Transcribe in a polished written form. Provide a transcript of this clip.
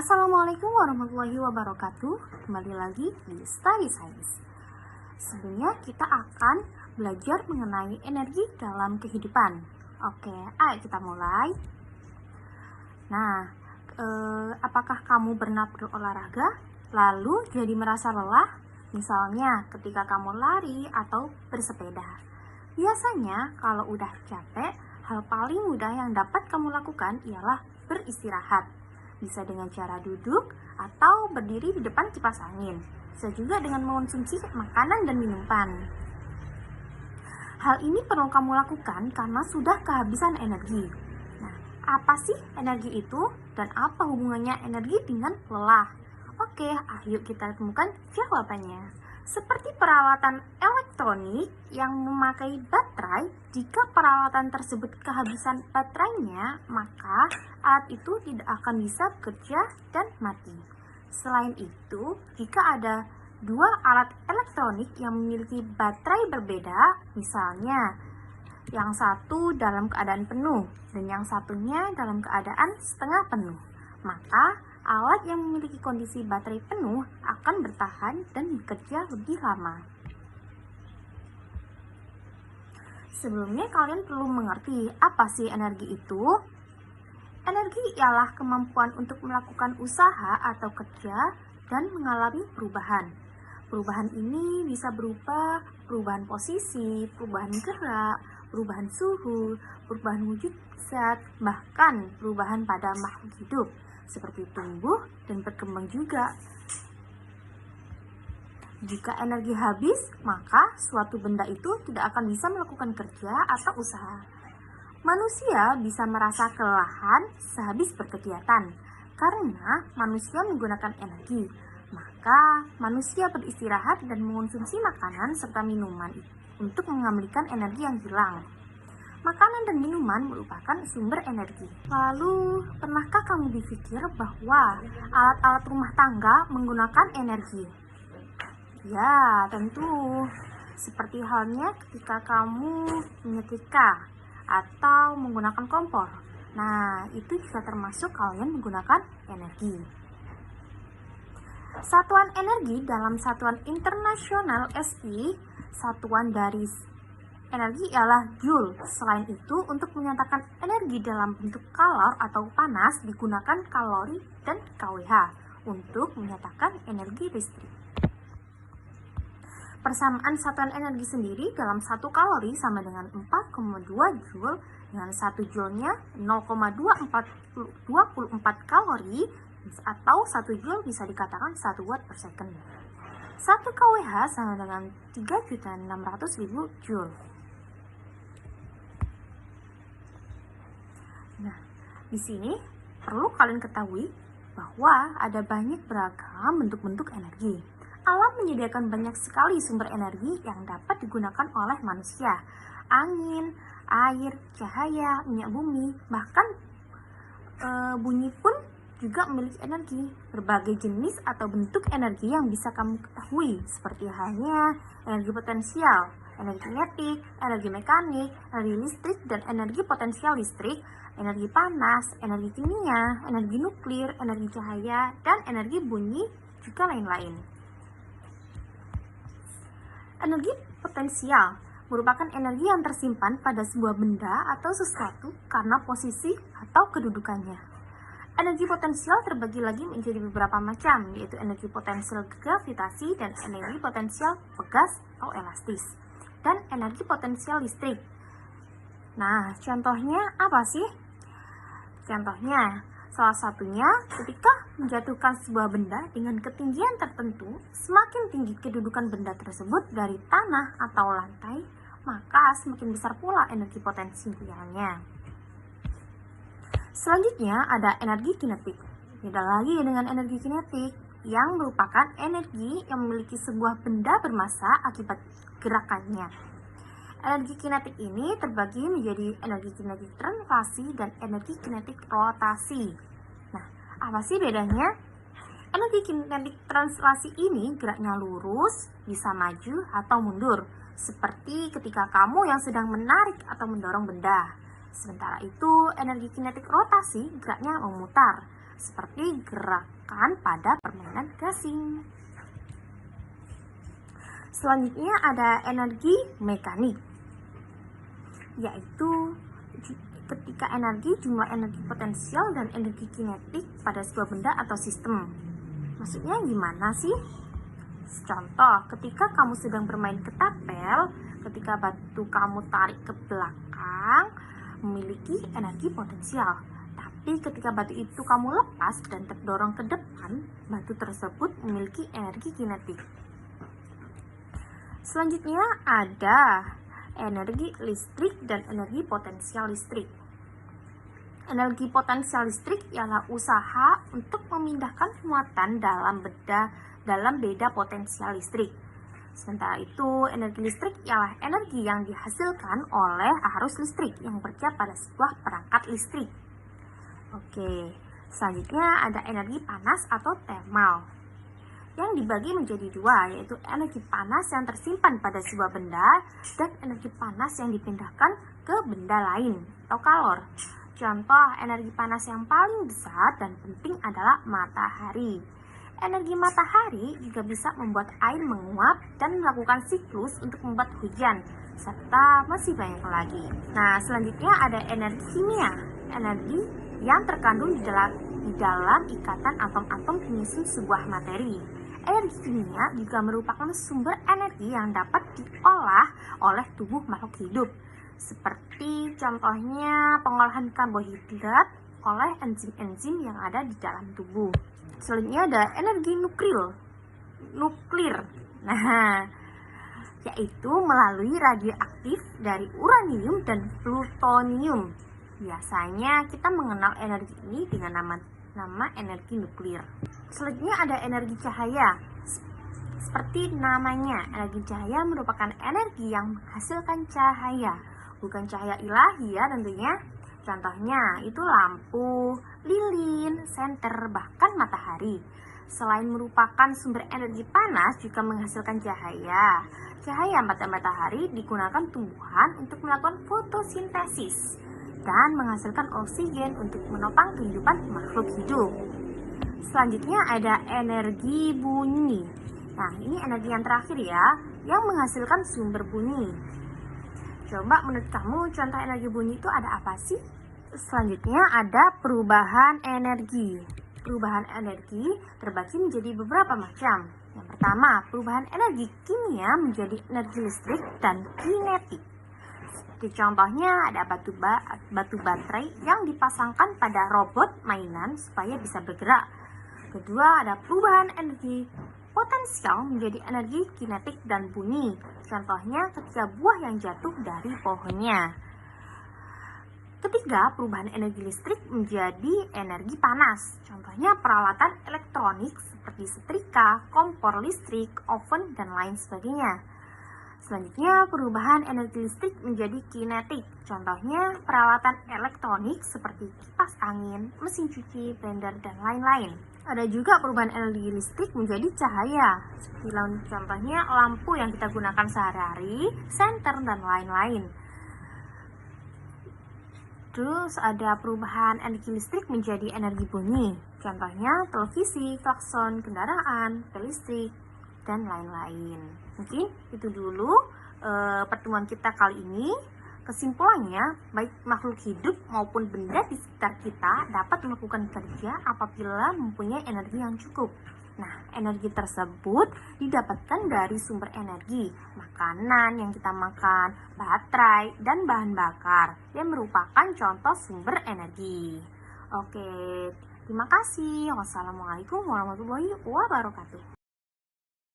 Assalamualaikum warahmatullahi wabarakatuh. Kembali lagi di Study Science. Sebelumnya kita akan belajar mengenai energi dalam kehidupan. Oke, ayo kita mulai. Nah, apakah kamu pernah berolahraga lalu jadi merasa lelah? Misalnya ketika kamu lari atau bersepeda. Biasanya kalau udah capek, hal paling mudah yang dapat kamu lakukan ialah beristirahat. Bisa dengan cara duduk atau berdiri di depan kipas angin. Bisa juga dengan mengonsumsi makanan dan minuman. Hal ini perlu kamu lakukan karena sudah kehabisan energi. Nah, apa sih energi itu dan apa hubungannya energi dengan lelah? Oke, ayo kita temukan jawabannya. Seperti peralatan elektronik yang memakai baterai, jika peralatan tersebut kehabisan baterainya, maka alat itu tidak akan bisa bekerja dan mati. Selain itu, jika ada dua alat elektronik yang memiliki baterai berbeda, misalnya yang satu dalam keadaan penuh dan yang satunya dalam keadaan setengah penuh, maka alat yang memiliki kondisi baterai penuh akan bertahan dan bekerja lebih lama. Sebelumnya kalian perlu mengerti apa sih energi itu? Energi ialah kemampuan untuk melakukan usaha atau kerja dan mengalami perubahan. Perubahan ini bisa berupa perubahan posisi, perubahan gerak, perubahan suhu, perubahan wujud zat, bahkan perubahan pada makhluk hidup seperti tumbuh dan berkembang juga. Jika energi habis, maka suatu benda itu tidak akan bisa melakukan kerja atau usaha. Manusia bisa merasa kelelahan sehabis berkegiatan karena manusia menggunakan energi. Maka manusia beristirahat dan mengonsumsi makanan serta minuman untuk mengembalikan energi yang hilang. Makanan dan minuman merupakan sumber energi. Lalu, pernahkah kamu berpikir bahwa alat-alat rumah tangga menggunakan energi? Ya, tentu. Seperti halnya ketika kamu menyetrika atau menggunakan kompor. Nah, itu juga termasuk kalian menggunakan energi. Satuan energi dalam Satuan Internasional SI, satuan dari energi ialah Joule. Selain itu, untuk menyatakan energi dalam bentuk kalor atau panas digunakan kalori dan kWh untuk menyatakan energi listrik. Persamaan satuan energi sendiri dalam 1 kalori sama dengan 4,2 Joule, dengan 1 Joule-nya 0,24 kalori, atau 1 Joule bisa dikatakan 1 watt per second. 1 kWh sama dengan 3.600.000 Joule. Nah, di sini perlu kalian ketahui bahwa ada banyak beragam bentuk-bentuk energi. Alam menyediakan banyak sekali sumber energi yang dapat digunakan oleh manusia. Angin, air, cahaya, minyak bumi, bahkan bunyi pun juga memiliki energi. Berbagai jenis atau bentuk energi yang bisa kamu ketahui, seperti halnya energi potensial, energi kinetik, energi mekanik, energi listrik dan energi potensial listrik, energi panas, energi kimia, energi nuklir, energi cahaya, dan energi bunyi, juga lain-lain. Energi potensial merupakan energi yang tersimpan pada sebuah benda atau sesuatu karena posisi atau kedudukannya. Energi potensial terbagi lagi menjadi beberapa macam, yaitu energi potensial gravitasi dan energi potensial pegas atau elastis, dan energi potensial listrik. Nah, contohnya apa sih? Contohnya, salah satunya ketika menjatuhkan sebuah benda dengan ketinggian tertentu, semakin tinggi kedudukan benda tersebut dari tanah atau lantai, maka semakin besar pula energi potensialnya. Selanjutnya ada energi kinetik. Beda lagi dengan energi kinetik, yang merupakan energi yang memiliki sebuah benda bermassa akibat gerakannya. Energi kinetik ini terbagi menjadi energi kinetik translasi dan energi kinetik rotasi. Nah, apa sih bedanya? Energi kinetik translasi ini geraknya lurus, bisa maju atau mundur, seperti ketika kamu yang sedang menarik atau mendorong benda. Sementara itu, energi kinetik rotasi geraknya memutar, seperti gerakan pada permainan gasing. Selanjutnya ada energi mekanik, yaitu ketika jumlah energi potensial dan energi kinetik pada sebuah benda atau sistem. Maksudnya gimana sih? Contoh, ketika kamu sedang bermain ketapel, ketika batu kamu tarik ke belakang, memiliki energi potensial. Tapi ketika batu itu kamu lepas dan terdorong ke depan, batu tersebut memiliki energi kinetik. Selanjutnya ada energi listrik dan energi potensial listrik. Energi potensial listrik ialah usaha untuk memindahkan muatan dalam beda potensial listrik. Sementara itu, energi listrik ialah energi yang dihasilkan oleh arus listrik yang bekerja pada sebuah perangkat listrik. Oke, selanjutnya ada energi panas atau thermal, yang dibagi menjadi dua, yaitu energi panas yang tersimpan pada sebuah benda dan energi panas yang dipindahkan ke benda lain atau kalor. Contoh, energi panas yang paling besar dan penting adalah matahari. Energi matahari juga bisa membuat air menguap dan melakukan siklus untuk membuat hujan, serta masih banyak lagi. Nah, selanjutnya ada energi kimia, energi yang terkandung di dalam ikatan atom-atom penyusun sebuah materi. Energi kimia juga merupakan sumber energi yang dapat diolah oleh tubuh makhluk hidup, seperti contohnya pengolahan karbohidrat oleh enzim-enzim yang ada di dalam tubuh. Selanjutnya ada energi nuklir. Nah, yaitu melalui radioaktif dari uranium dan plutonium. Biasanya kita mengenal energi ini dengan nama energi nuklir. Selanjutnya ada energi cahaya. Seperti namanya, energi cahaya merupakan energi yang menghasilkan cahaya, bukan cahaya ilahi ya tentunya. Contohnya itu lampu, lilin, senter, bahkan matahari. Selain merupakan sumber energi panas, juga menghasilkan cahaya. Cahaya matahari digunakan tumbuhan untuk melakukan fotosintesis dan menghasilkan oksigen untuk menopang kehidupan makhluk hidup. Selanjutnya ada energi bunyi. Nah, ini energi yang terakhir ya, yang menghasilkan sumber bunyi. Coba menurut kamu contoh energi bunyi itu ada apa sih? Selanjutnya ada perubahan energi. Perubahan energi terbagi menjadi beberapa macam. Yang pertama, perubahan energi kimia menjadi energi listrik dan kinetik. Seperti contohnya ada batu baterai yang dipasangkan pada robot mainan supaya bisa bergerak. Kedua, ada perubahan energi potensial menjadi energi kinetik dan bunyi. Contohnya ketika buah yang jatuh dari pohonnya. Ketiga, perubahan energi listrik menjadi energi panas. Contohnya peralatan elektronik seperti setrika, kompor listrik, oven, dan lain sebagainya. Selanjutnya, perubahan energi listrik menjadi kinetik. Contohnya peralatan elektronik seperti kipas angin, mesin cuci, blender, dan lain-lain. Ada juga perubahan energi listrik menjadi cahaya, seperti contohnya lampu yang kita gunakan sehari-hari, senter, dan lain-lain. Terus ada perubahan energi listrik menjadi energi bunyi, contohnya televisi, klakson, kendaraan, bel listrik, dan lain-lain. Mungkin itu dulu pertemuan kita kali ini. Kesimpulannya, baik makhluk hidup maupun benda di sekitar kita dapat melakukan kerja apabila mempunyai energi yang cukup. Nah, energi tersebut didapatkan dari sumber energi, makanan yang kita makan, baterai, dan bahan bakar yang merupakan contoh sumber energi. Oke, terima kasih. Wassalamualaikum warahmatullahi wabarakatuh.